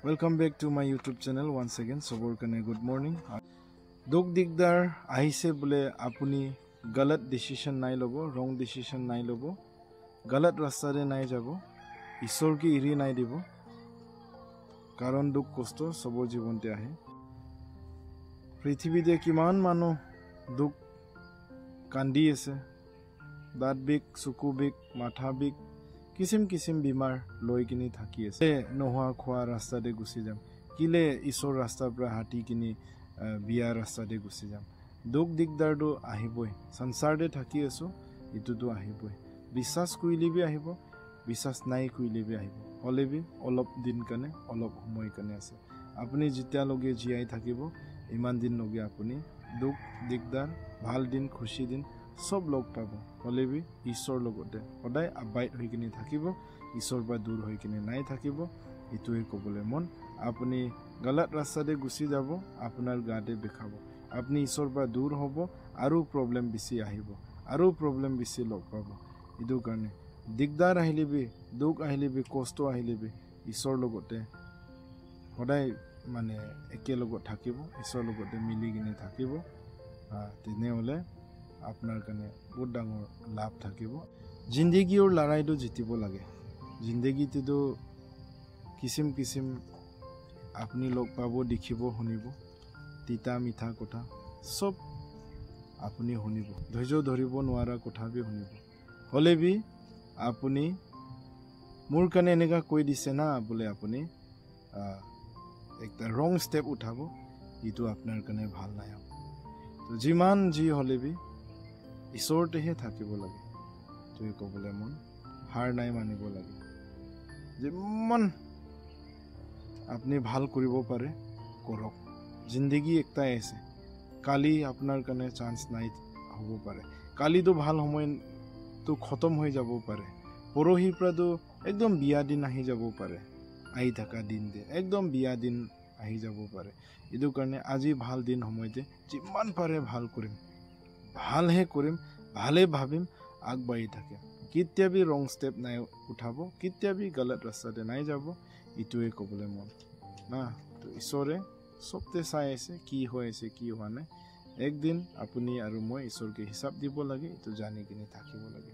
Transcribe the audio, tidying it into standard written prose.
Welcome back to my YouTube channel once again. Sobor kane good morning. Duk digdar ahise bole apuni galat decision nai lobo, wrong decision nai lobo, galat rasta de nai jabo, Ishor ki iri nai dibo. Karon duk kosto sobor jibon te ahe. Prithibide kiman mano duk kandi ase, dad bik, suku bik, matha bik, किसिम बीमार लय किनी थाकी আছে নহা খোৱা ৰাস্তা দে গুছি যাম কিলে ঈশ্বৰ ৰাস্তা পৰা হাটি কিনি বিয়া ৰাস্তা দে গুছি যাম দুখ দিগদাৰটো আহিবই সংসাৰ দে থাকি আছো ইতুটো আহিবই বিশ্বাস কইলিবি আহিব বিশ্বাস নাই কইলিবি আহিব হলেবি অলপ দিন কানে অলপ সময় কানে আছে আপুনি যেতিয়া লগে জিয়াই থাকিব ইমান দিন লগে আপুনি দুখ দিগদাৰ ভাল দিন খুশি দিন সব লোক পাব হলেবি ঈশ্বৰ লগতে সদায় আবাইত হৈ কিনি থাকিব ঈশ্বৰ বা দূৰ হৈ কিনি নাই থাকিব ইটোই কবলে মন আপুনি গলত ৰাস্তাতে গুছি যাব আপোনাৰ গাতে বেখাব আপুনি ঈশ্বৰ বা দূৰ হ'ব আৰু প্ৰবলেম বেছি আহিব আৰু প্ৰবলেম বেছি লগ পাব ইটো কাৰণে দিগদাৰ আহিলেবি দুখ আহিলেবি কষ্ট আহিলেবি ঈশ্বৰ লগতে সদায় মানে একে লগত থাকিব ঈশ্বৰ লগতে মিলি কিনি থাকিব তেনেহলে আপনার কানে বহুত ডাঙর লাভ থাকিব জিন্দগি और লড়াইটো জিতিব লাগে জিন্দগিতে তো কিসিম আপনি লোক পাব দেখিব শুনিব তিতা মিঠা কথা সব আপনি শুনিব ধৈৰ্য ধৰিব নোৱাৰা কথা বি শুনিব হলেবি আপনি মোৰ কানে এনেকা কৈ দিছে না বলে আপনি একটা রং স্টেপ উঠাব ইটো আপনার কানে ভাল নাই তো যিমান জি হলেবি ঈশ্বৰতেহে থাকিব লাগে তুই কবলে মন হাৰ নাই মানিব লাগে যিমান আপনি ভাল কৰিব পাৰে কৰক জিন্দগি একটাই আছে কালি আপনাৰ কানে চান্স নাই হ'ব পাৰে কালি তো ভাল সময় তো খতম হৈ যাব পাৰে পৰহি প্ৰাতো একদম বিয়া দিন আহি যাব পাৰে আহি থাকা দিন দে একদম বিয়া দিন আহি যাব পাৰে ইটো কাৰণে আজি ভাল দিন সময়তে যিমান পাৰে ভাল কৰিম ভালহে কৰিম ভালে ভাবিম আগবাঢ়ি থাকে কিতিয়াবি ৰং স্টেপ নাই উঠাব কিতিয়াবি গলত ৰাস্তাতে নাই যাব ইটোৱে কবলে মন না তো ঈশ্বৰে সবতে চাই আছে কি হৈ আছে কি হোৱা নাই একদিন আপুনি আৰু মই ঈশ্বৰকে হিচাপ দিব লাগে ইটো জানি কিনি থাকিব লাগে